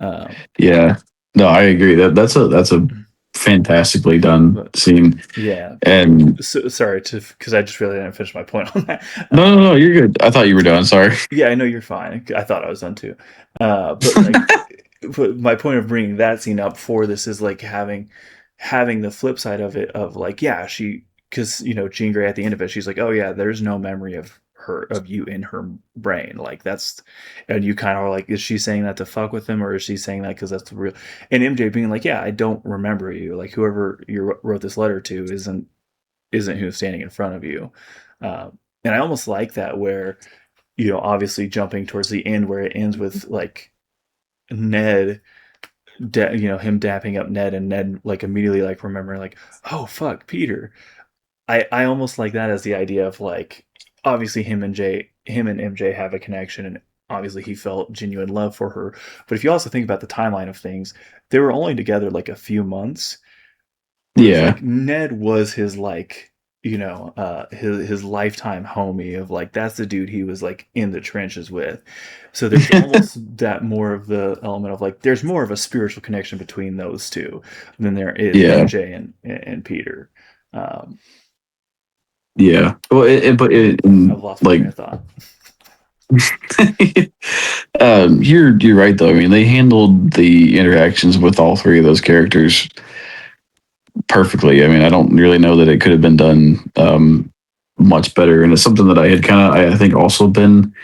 Um, yeah. No, I agree. That's a fantastically done but scene. yeah, And so sorry to because I just really didn't finish my point on that. no, no, no, you're good. I thought you were done. Sorry. Yeah, I know you're fine. I thought I was done too. But like, but my point of bringing that scene up for this is like having the flip side of it of like, yeah, she because Jean Grey at the end of it, she's like, oh yeah, there's no memory of of you in her brain. Like that's, and you kind of are like, is she saying that to fuck with him, or is she saying that because that's the real? And MJ being like, yeah, I don't remember you. Like whoever you wrote this letter to isn't who's standing in front of you. And I almost like that where, obviously jumping towards the end where it ends with like Ned, him dapping up Ned, and Ned like immediately like remembering like, oh fuck, Peter. I almost like that as the idea of like, obviously him and MJ have a connection, and obviously he felt genuine love for her. But if you also think about the timeline of things, they were only together like a few months. Yeah. Like Ned was his like, his lifetime homie of like, that's the dude he was like in the trenches with. So there's almost that more of the element of like, there's more of a spiritual connection between those two than there is MJ and Peter. Yeah. Well, I've lost my train of thought. You're right though. I mean, they handled the interactions with all three of those characters perfectly. I mean, I don't really know that it could have been done much better, and it's something that I had I think also been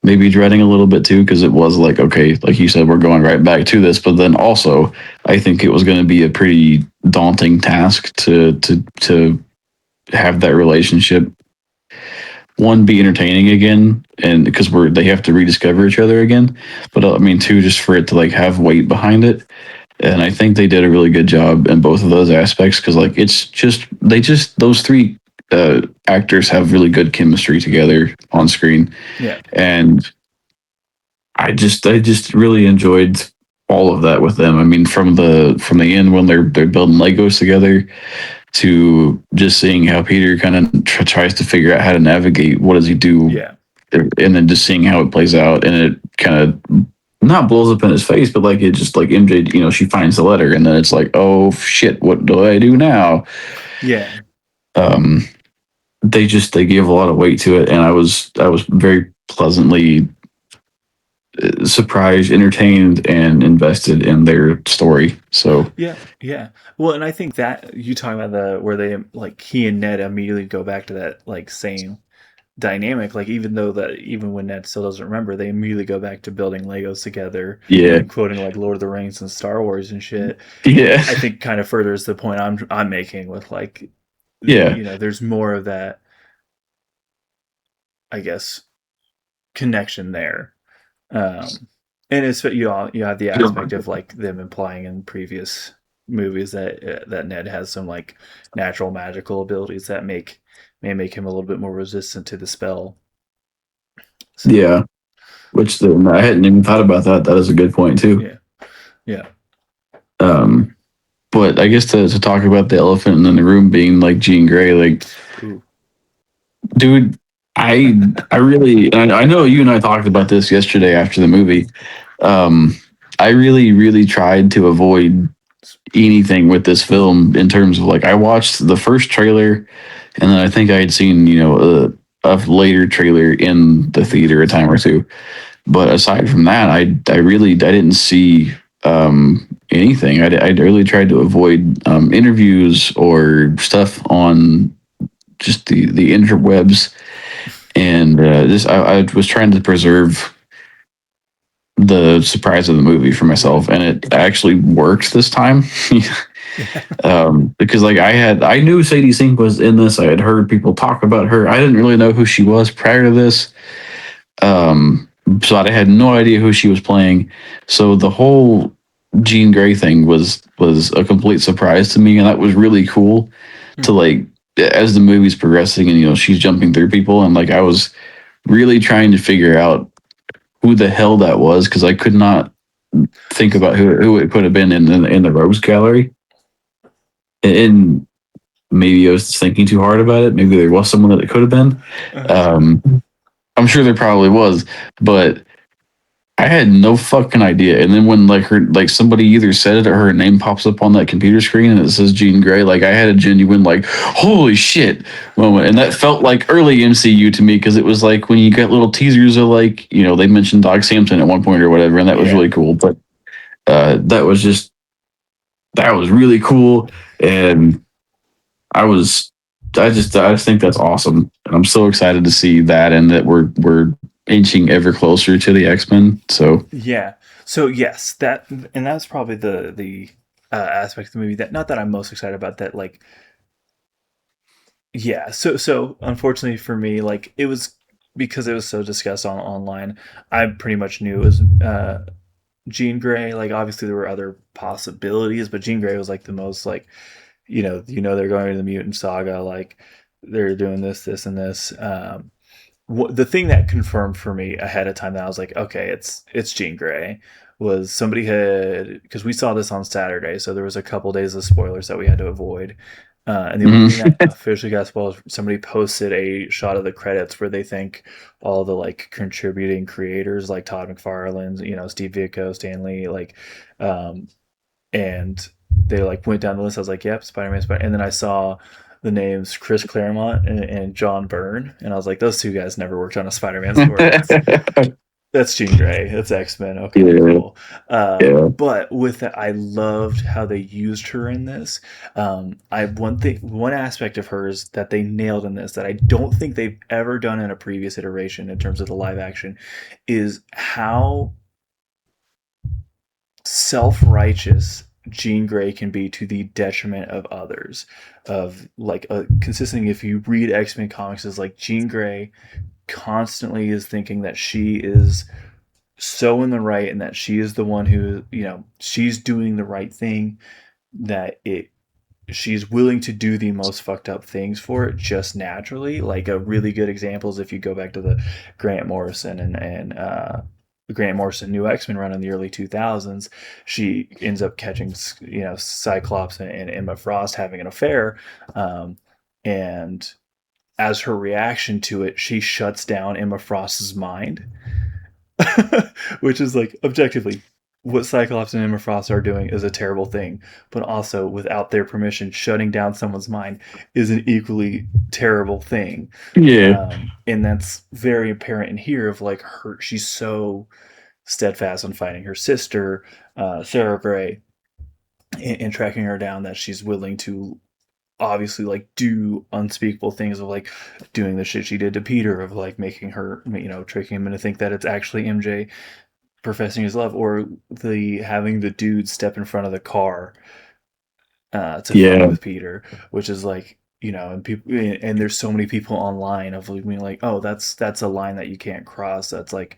maybe dreading a little bit too, because it was like, okay, like you said, we're going right back to this, but then also I think it was going to be a pretty daunting task to have that relationship one be entertaining again, and because they have to rediscover each other again, but I mean two, just for it to like have weight behind it. And I think they did a really good job in both of those aspects, because like it's just those three actors have really good chemistry together on screen. Yeah. And I just really enjoyed all of that with them. I mean, from the end when they're building Legos together, to just seeing how Peter kind of tries to figure out how to navigate, what does he do, and then just seeing how it plays out, and it kind of not blows up in his face, but like it just like MJ, she finds the letter, and then it's like, oh shit, what do I do now? Yeah. They give a lot of weight to it, and I was very pleasantly surprised, entertained, and invested in their story. So yeah. Well, and I think that you talking about where they like he and Ned immediately go back to that like same dynamic, like even when Ned still doesn't remember, they immediately go back to building Legos together, and quoting like Lord of the Rings and Star Wars and shit. I think kind of furthers the point I'm making with like, there's more of that, I guess, connection there. And it's you have the aspect of like them implying in previous movies that Ned has some like natural magical abilities that may make him a little bit more resistant to the spell. So. Yeah, which I hadn't even thought about that. That is a good point too. Yeah. But I guess to talk about the elephant in the room being like Jean Grey, like, dude, I really, I know you and I talked about this yesterday after the movie. I really, really tried to avoid anything with this film in terms of like, I watched the first trailer, and then I think I had seen, a later trailer in the theater a time or two. But aside from that, I didn't see anything. I really tried to avoid interviews or stuff on just the interwebs, and I was trying to preserve the surprise of the movie for myself, and it actually worked this time. Because like I knew Sadie Sink was in this. I had heard people talk about her. I didn't really know who she was prior to this. So I had no idea who she was playing. So the whole Jean Grey thing was a complete surprise to me, and that was really cool to like, as the movie's progressing and she's jumping through people, and like I was really trying to figure out who the hell that was, because I could not think about who it could have been in the Rogues Gallery. And maybe I was thinking too hard about it. Maybe there was someone that it could have been. I'm sure there probably was, but I had no fucking idea. And then when somebody either said it or her name pops up on that computer screen and it says Jean Grey, like I had a genuine like, holy shit moment. And that felt like early MCU to me, because it was like when you get little teasers of like, they mentioned Doc Samson at one point or whatever, and that was really cool. But that was really cool. And I was I just think that's awesome, and I'm so excited to see that, and that we're inching ever closer to the X-Men. So Yeah. So yes, that and that's probably the aspect of the movie that not that I'm most excited about. That like yeah. So unfortunately for me, like it was because it was so discussed online. I pretty much knew it was Jean Grey. Like obviously there were other possibilities, but Jean Grey was like the most like they're going to the mutant saga. Like they're doing this, and this. The thing that confirmed for me ahead of time that I was like, okay, it's Jean Grey was somebody had because we saw this on Saturday, so there was a couple days of spoilers that we had to avoid. And the only thing that mhm. officially got spoiled, somebody posted a shot of the credits where they thank all the like contributing creators like Todd McFarlane, Steve Ditko, Stanley, like, um, and they like went down the list. I was like, "Yep, Spider-Man, Spider." And then I saw the names Chris Claremont and John Byrne, and I was like, "Those two guys never worked on a Spider-Man story." That's Jean Grey. That's X-Men. Okay, Yeah, cool. yeah, But with that, I loved how they used her in this. One aspect of hers that they nailed in this that I don't think they've ever done in a previous iteration in terms of the live action is how self-righteous Jean Grey can be to the detriment of others. Of like consisting, if you read X-Men comics, is like Jean Grey constantly is thinking that she is so in the right and that she is the one who she's doing the right thing, that it she's willing to do the most fucked up things for it just naturally. Like a really good example is if you go back to the Grant Morrison and Grant Morrison New X-Men run in the early 2000s. She ends up catching Cyclops and Emma Frost having an affair, and as her reaction to it, she shuts down Emma Frost's mind, which is like objectively what Cyclops and Emma Frost are doing is a terrible thing, but also without their permission, shutting down someone's mind is an equally terrible thing. yeah, And that's very apparent in here of like she's so steadfast on fighting her sister, Sarah Gray, and tracking her down that she's willing to obviously like do unspeakable things of like doing the shit she did to Peter of like making her tricking him into think that it's actually MJ professing his love, or the having the dude step in front of the car to fuck yeah, with Peter, which is like and people, and there's so many people online of like being like, oh, that's a line that you can't cross, that's like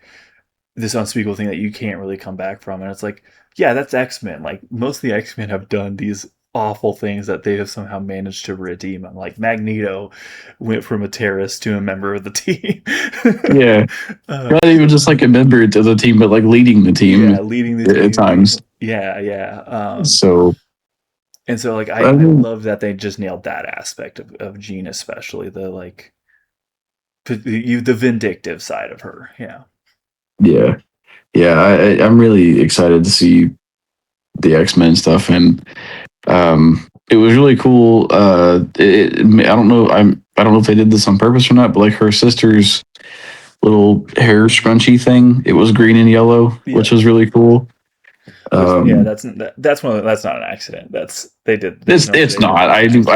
this unspeakable thing that you can't really come back from. And it's like, yeah, that's X-Men. Like most of the X-Men have done these awful things that they have somehow managed to redeem. And like Magneto went from a terrorist to a member of the team. yeah. uh, Not even just like a member to the team, but like leading the yeah, team leading the at team. times. Yeah. So And so like I I mean, love that they just nailed that aspect of Jean, especially the like the vindictive side of her. Yeah. yeah, yeah. I'm really excited to see the X-Men stuff, and it was really cool. I don't know. I don't know if they did this on purpose or not, but like her sister's little hair scrunchie thing, it was green and yellow, Yeah. which was really cool. Which yeah, Um, that's that's not an accident. That's they did. There's no way it's they did not. that on I accident.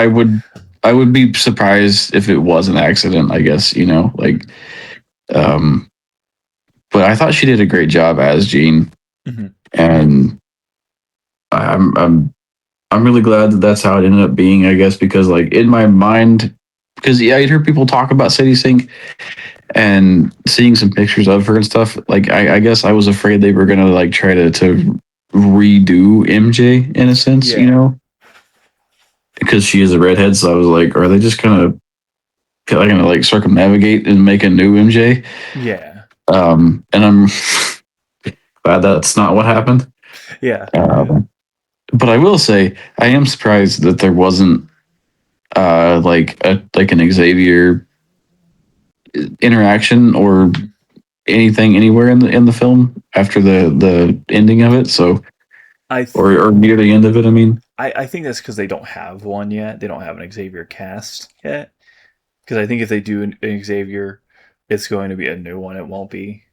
would be surprised if it was an accident. I guess like, um, but I thought she did a great job as Jean, Mm-hmm. and I'm really glad that that's how it ended up being. I guess because like in my mind, because yeah, I'd heard people talk about City Sink and seeing some pictures of her and stuff. Like I guess I was afraid they were gonna like try to redo MJ in a sense, Yeah, because she is a redhead. So I was like, are they just gonna like circumnavigate and make a new MJ? yeah, And I'm glad that's not what happened. yeah, yeah. Um, but I will say, I am surprised that there wasn't like an Xavier interaction or anything anywhere in the film after the ending of it. So I or near the end of it. I mean, I think that's because they don't have one yet. They don't have an Xavier cast yet. Because I think if they do an Xavier, it's going to be a new one. It won't be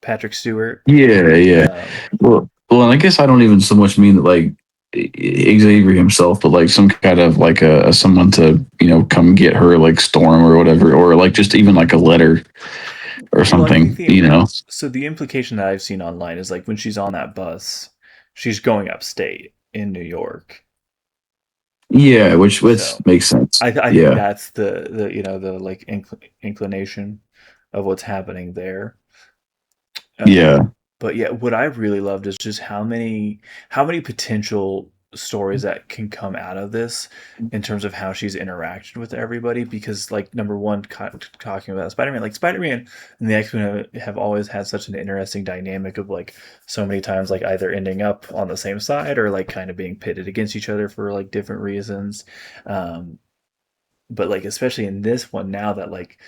Patrick Stewart. yeah, yeah. Um, Well, and I guess I don't even so much mean that like Xavier himself, but like some kind of like a someone to come get her, like Storm or whatever, or like just even like a letter or Well, I think something. the implication that I've seen online is like when she's on that bus, she's going upstate in New York. Yeah, which So makes sense. I think Yeah, that's the the like inclination of what's happening there. Uh, yeah, but yeah, what I really loved is just how many potential stories that can come out of this in terms of how she's interacted with everybody. Because like number one, talking about Spider-Man, like Spider-Man and the X-Men have always had such an interesting dynamic of like so many times like either ending up on the same side or like kind of being pitted against each other for like different reasons. Um, but like especially in this one now that like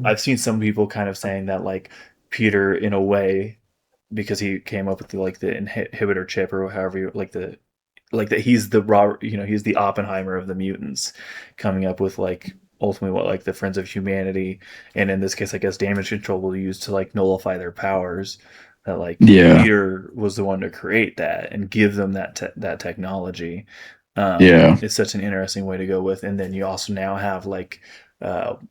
I've seen some people kind of saying that like Peter in a way because he came up with the inhibitor chip or however you like that he's the Robert, he's the Oppenheimer of the mutants coming up with like ultimately what like the Friends of Humanity, and in this case I guess damage control will use to like nullify their powers, that like yeah, Peter was the one to create that and give them that technology. yeah, It's such an interesting way to go with. And then you also now have like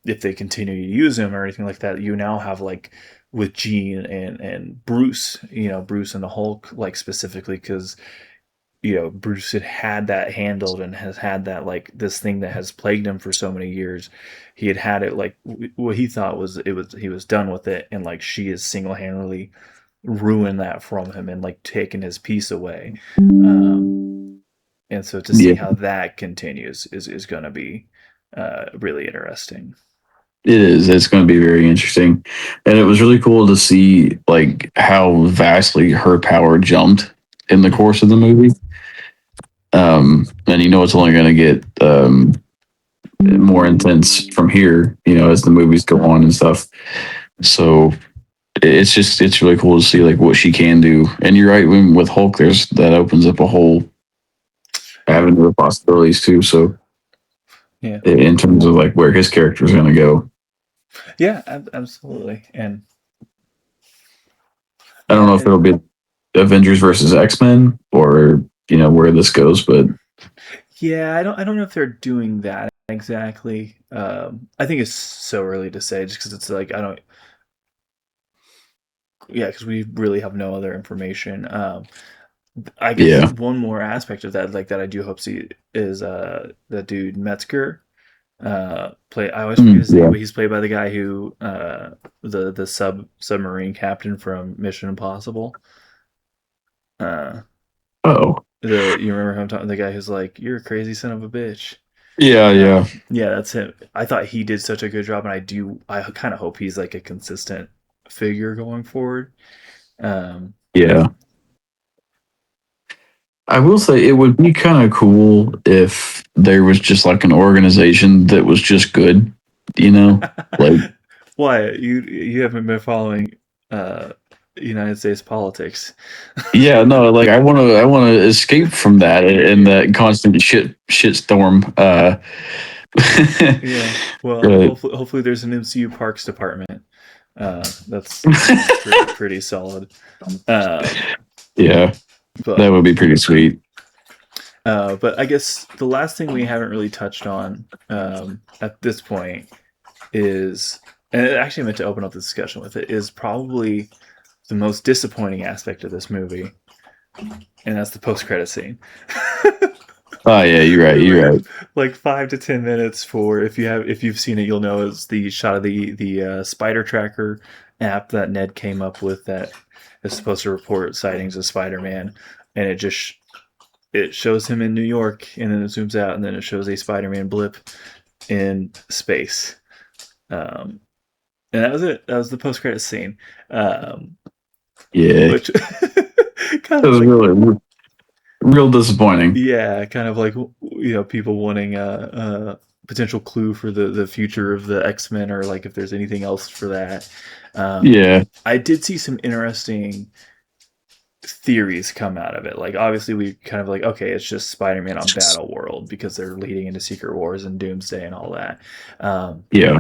if they continue to use him or anything like that, you now have like with Jean and Bruce, Bruce and the Hulk, like specifically because Bruce had that handled and has had that like this thing that has plagued him for so many years. He had it like what he thought was he was done with it, and like she is single handedly ruined that from him and like taken his peace away. And so to see yeah. how that continues is going to be really interesting. It is. It's going to be very interesting, and it was really cool to see like how vastly her power jumped in the Mhm. course of the movie. And it's only going to get more intense from here, as the movies go on and stuff. So it's really cool to see like what she can do. And you're right, with Hulk, there's that opens up a whole Yeah, avenue of possibilities too. So yeah, in terms of like where his character is going to go, yeah, absolutely. And I don't yeah, know if it'll be Avengers versus X-Men or where this goes, but yeah, I don't know if they're doing that exactly. I think it's so early to say just because it's like I don't. Yeah, because we really have no other information. I guess yeah. one more aspect of that, like that I do hope see is the dude Metzger. Play I always forget his name, Yeah. but he's played by the guy who the submarine captain from Mission Impossible. Uh, Oh, the you remember him talking the guy who's like, "You're a crazy son of a bitch." yeah, yeah, Yeah, that's him. I thought he did such a good job, and I kind of hope he's like a consistent figure going forward. Um, yeah. I will say it would be kind of cool if there was just like an organization that was just good, you know? Like, Why you haven't been following uh, United States politics? yeah, no, like I want to escape from that and Yeah. that constant shitstorm. Yeah. Well, Right. hopefully there's an MCU Parks department. That's pretty solid. Um, Yeah, that but would be pretty sweet. but I guess the last thing we haven't really touched on at this point is, and it actually meant to open up the discussion with it, is probably the most disappointing aspect of this movie, and that's the post-credit scene. Oh yeah, you're right. Like You're right. 5 to 10 minutes for if you've seen it, you'll know it's the shot of the spider tracker app that Ned came up with that is supposed to report sightings of Spider-Man, and it shows him in New York, and then it zooms out, and then it shows a Spider-Man blip in space. Um, and that was it. That was the post-credit scene, Yeah, which kind it of was like really real disappointing. yeah, kind of like people wanting a potential clue for the future of the X-Men, or like if there's anything else for that. Yeah, I did see some interesting theories come out of it. Like obviously we kind of like okay, it's just Spider-Man on Battle World because they're leading into Secret Wars and Doomsday and all that. Um, yeah,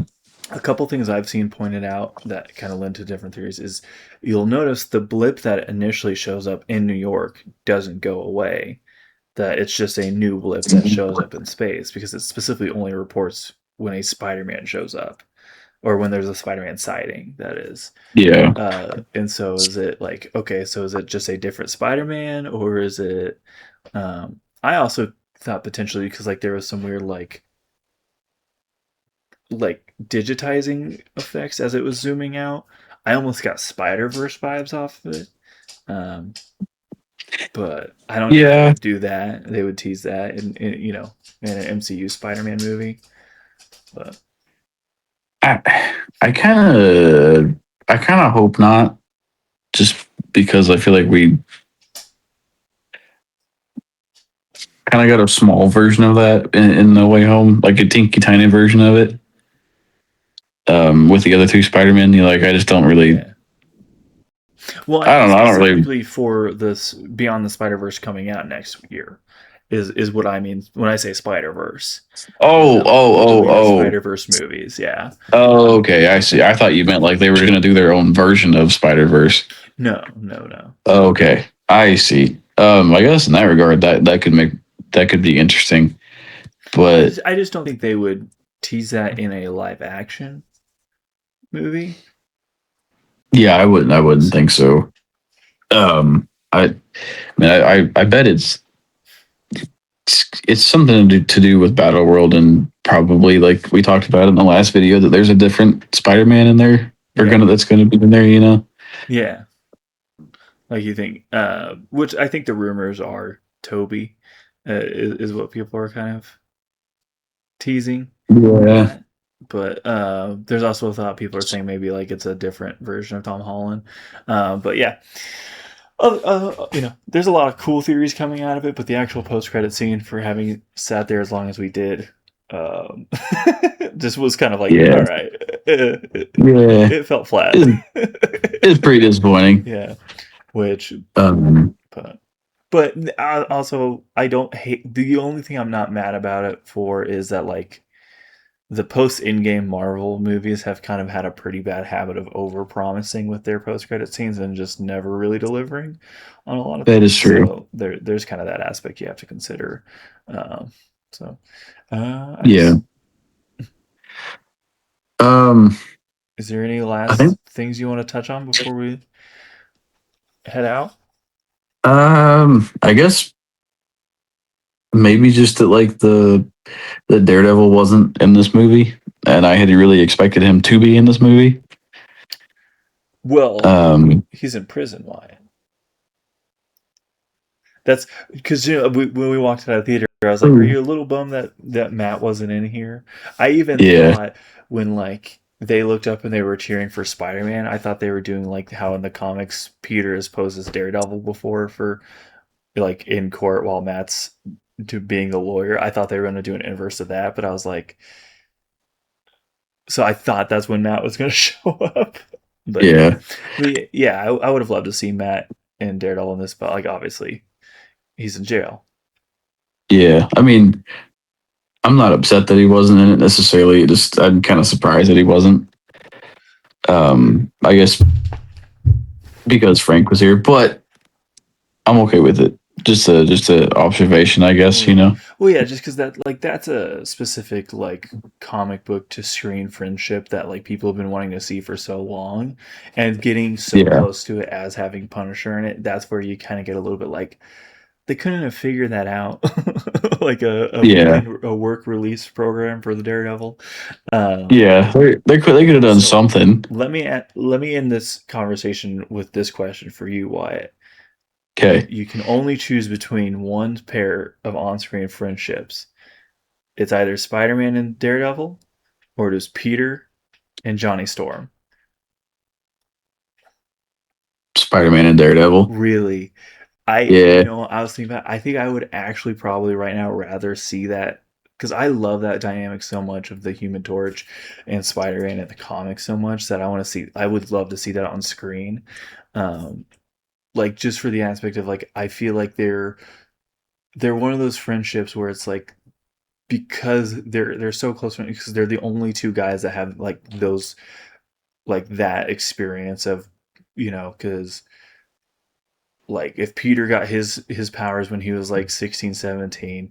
a couple things I've seen pointed out that kind of lend to different theories is you'll notice the blip that initially shows up in New York doesn't go away. that it's just a new blip that shows up in space, because it specifically only reports when a Spider-Man shows up, or when there's a Spider-Man sighting, that is. Yeah. And so is it like, okay, so is it just a different Spider-Man, or is it I also thought potentially, because like there was some weird like digitizing effects as it was zooming out. I almost got Spider-Verse vibes off of it. Um, but I don't know if they Yeah. would do that. They would tease that in an MCU Spider-Man movie. But I kind of hope not, just because I feel like we kind of got a small version of that in No Way Home, like a tinky tiny version of it. With the other two Spider-Man, I just don't really. yeah. Well, I I mean don't know. I don't really. specifically for this Beyond the Spider-Verse coming out next year is what I mean when I say Spider-Verse. Is Oh, that like oh, doing the oh, oh. Spider-Verse movies? Yeah. Oh, okay. I see. I thought you meant like they were going to do their own version of Spider Verse. No, no, no. Okay, I see. I guess in that regard, that could be interesting. But I just don't think they would tease that in a live action movie. yeah, I wouldn't think so. I mean, I bet it's something to do with Battle World, and probably like we talked about in the last video that there's a different Spider Man in there. Yeah. That's gonna be in there, Yeah. Like you think, which I think the rumors are Toby is what people are kind of teasing. Yeah. That. But there's also a thought people are saying maybe like it's a different version of Tom Holland. But yeah, there's a lot of cool theories coming out of it. But the actual post-credit scene, for having sat there as long as we did, just was kind of like, Yeah. all right, Yeah. it felt flat. It's pretty disappointing. Yeah, which but also I don't hate. The only thing I'm not mad about it for is that like the post-in-game Marvel movies have kind of had a pretty bad habit of over-promising with their post-credit scenes and just never really delivering on a lot of that things. is true. So there's kind of that aspect you have to consider. So Yeah. Is there any last things you want to touch on before we head out? I guess maybe just that like the Daredevil wasn't in this movie, and I had really expected him to be in this movie. Well, he's in prison, Wyatt. That's because when we walked out of the theater, I was like, "Are you a little bummed that Matt wasn't in here?" I even thought when like they looked up and they were cheering for Spider-Man, I thought they were doing like how in the comics Peter has posed as Daredevil before for like in court while Matt's being the lawyer. I thought they were going to do an inverse of that, but I was like, so I thought that's when Matt was going to show up. But yeah, I would have loved to see Matt and Daredevil in this, but like obviously he's in jail. Yeah, I mean, I'm not upset that he wasn't in it necessarily. I'm kind of surprised that he wasn't. I guess because Frank was here, but I'm okay with it. Just a observation, I guess. Well, yeah, just because that's a specific like comic book to screen friendship that like people have been wanting to see for so long, and getting so close to it as having Punisher in it. That's where you kind of get a little bit like they couldn't have figured that out, like a work release program for the Daredevil. They could have done something. Let me end this conversation with this question for you, Wyatt. Okay. You can only choose between one pair of on-screen friendships. It's either Spider-Man and Daredevil, or it is Peter and Johnny Storm. Spider-Man and Daredevil. Really? I was thinking about. I think I would actually probably right now rather see that, because I love that dynamic so much of the Human Torch and Spider-Man in the comics so much that I would love to see that on screen. Like just for the aspect of like I feel like they're one of those friendships where it's like because they're so close because they're the only two guys that have like those like that experience of because like if Peter got his powers when he was like 16, 17,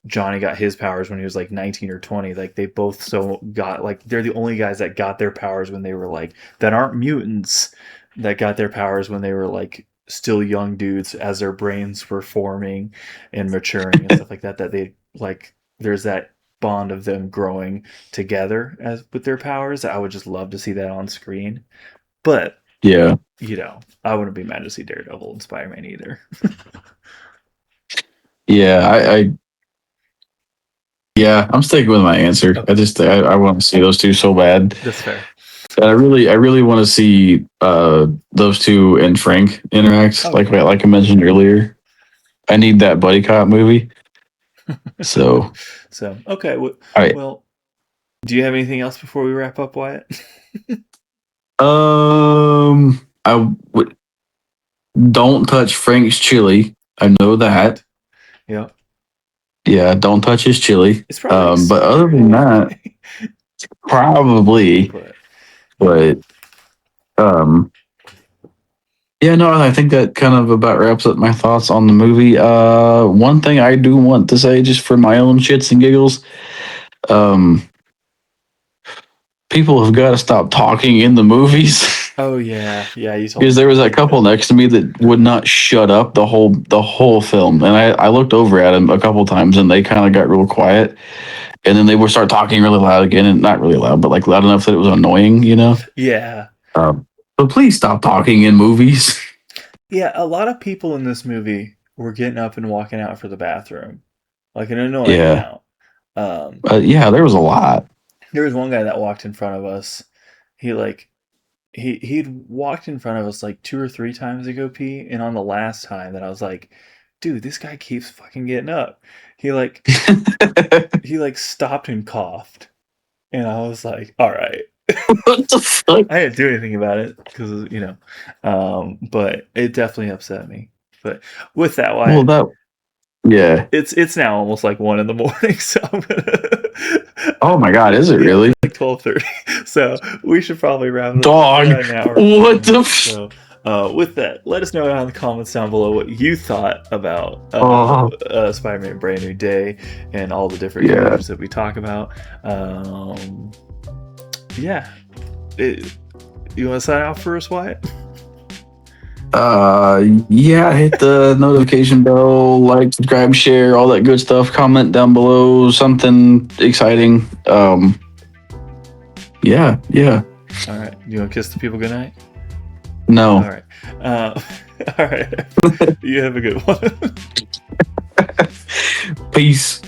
Johnny got his powers when he was like 19 or 20. Like they both so got like they're the only guys that got their powers when they were like that aren't mutants that got their powers when they were like still young dudes as their brains were forming and maturing and stuff like that that they like there's that bond of them growing together as with their powers. I would just love to see that on screen. But Yeah. you know, I wouldn't be mad to see Daredevil and Spider-Man either. Yeah, yeah, I'm sticking with my answer. Okay. I want to see those two so bad. That's fair. And I really want to see those two and Frank interact, Okay. like I mentioned earlier. I need that buddy cop movie. So, So, okay. I Well, do you have anything else before we wrap up, Wyatt? I would don't touch Frank's chili. I know that. Yeah. Yeah, don't touch his chili. It's probably But other than expired that, anyway. probably. But But um, yeah, no, I think that kind of about wraps up my thoughts on the movie. One thing I do want to say, just for my own shits and giggles, um, people have got to stop talking in the movies. oh yeah, yeah, you told Because me. there was that couple next to me that would not shut up the whole film, and I looked over at him a couple times, and they kind of got real quiet, and then they would start talking really loud again, and not really loud, but like loud enough that it was annoying, you know. Yeah. So please stop talking in movies. Yeah, a lot of people in this movie were getting up and walking out for the bathroom. Like an annoying Yeah, amount. Um yeah, there was a lot. there was one guy that walked in front of us. He like he'd walked in front of us like two or three times to go pee, and on the last time that I was like, dude, this guy keeps fucking getting up. He like he like stopped and coughed, and I was like, all right. What the fuck? I didn't do anything about it because you know, but it definitely upset me. But with that, Well, Wyatt, that yeah. it's now almost like 1 a.m, so I'm gonna. Oh my god, is it Yeah, really? it's like 12:30. So we should probably wrap this up. Dog. About an hour. What the? So with that, let us know down in the comments down below what you thought about Oh. Spider-Man: Brand New Day and all the different Yeah. characters that we talk about. Yeah. You want to sign off for us, Wyatt? Yeah, hit the notification bell, like, subscribe, share, all that good stuff. Comment down below something exciting. Yeah. All right. You want to kiss the people goodnight? No. All right. All right. You have a good one. Peace.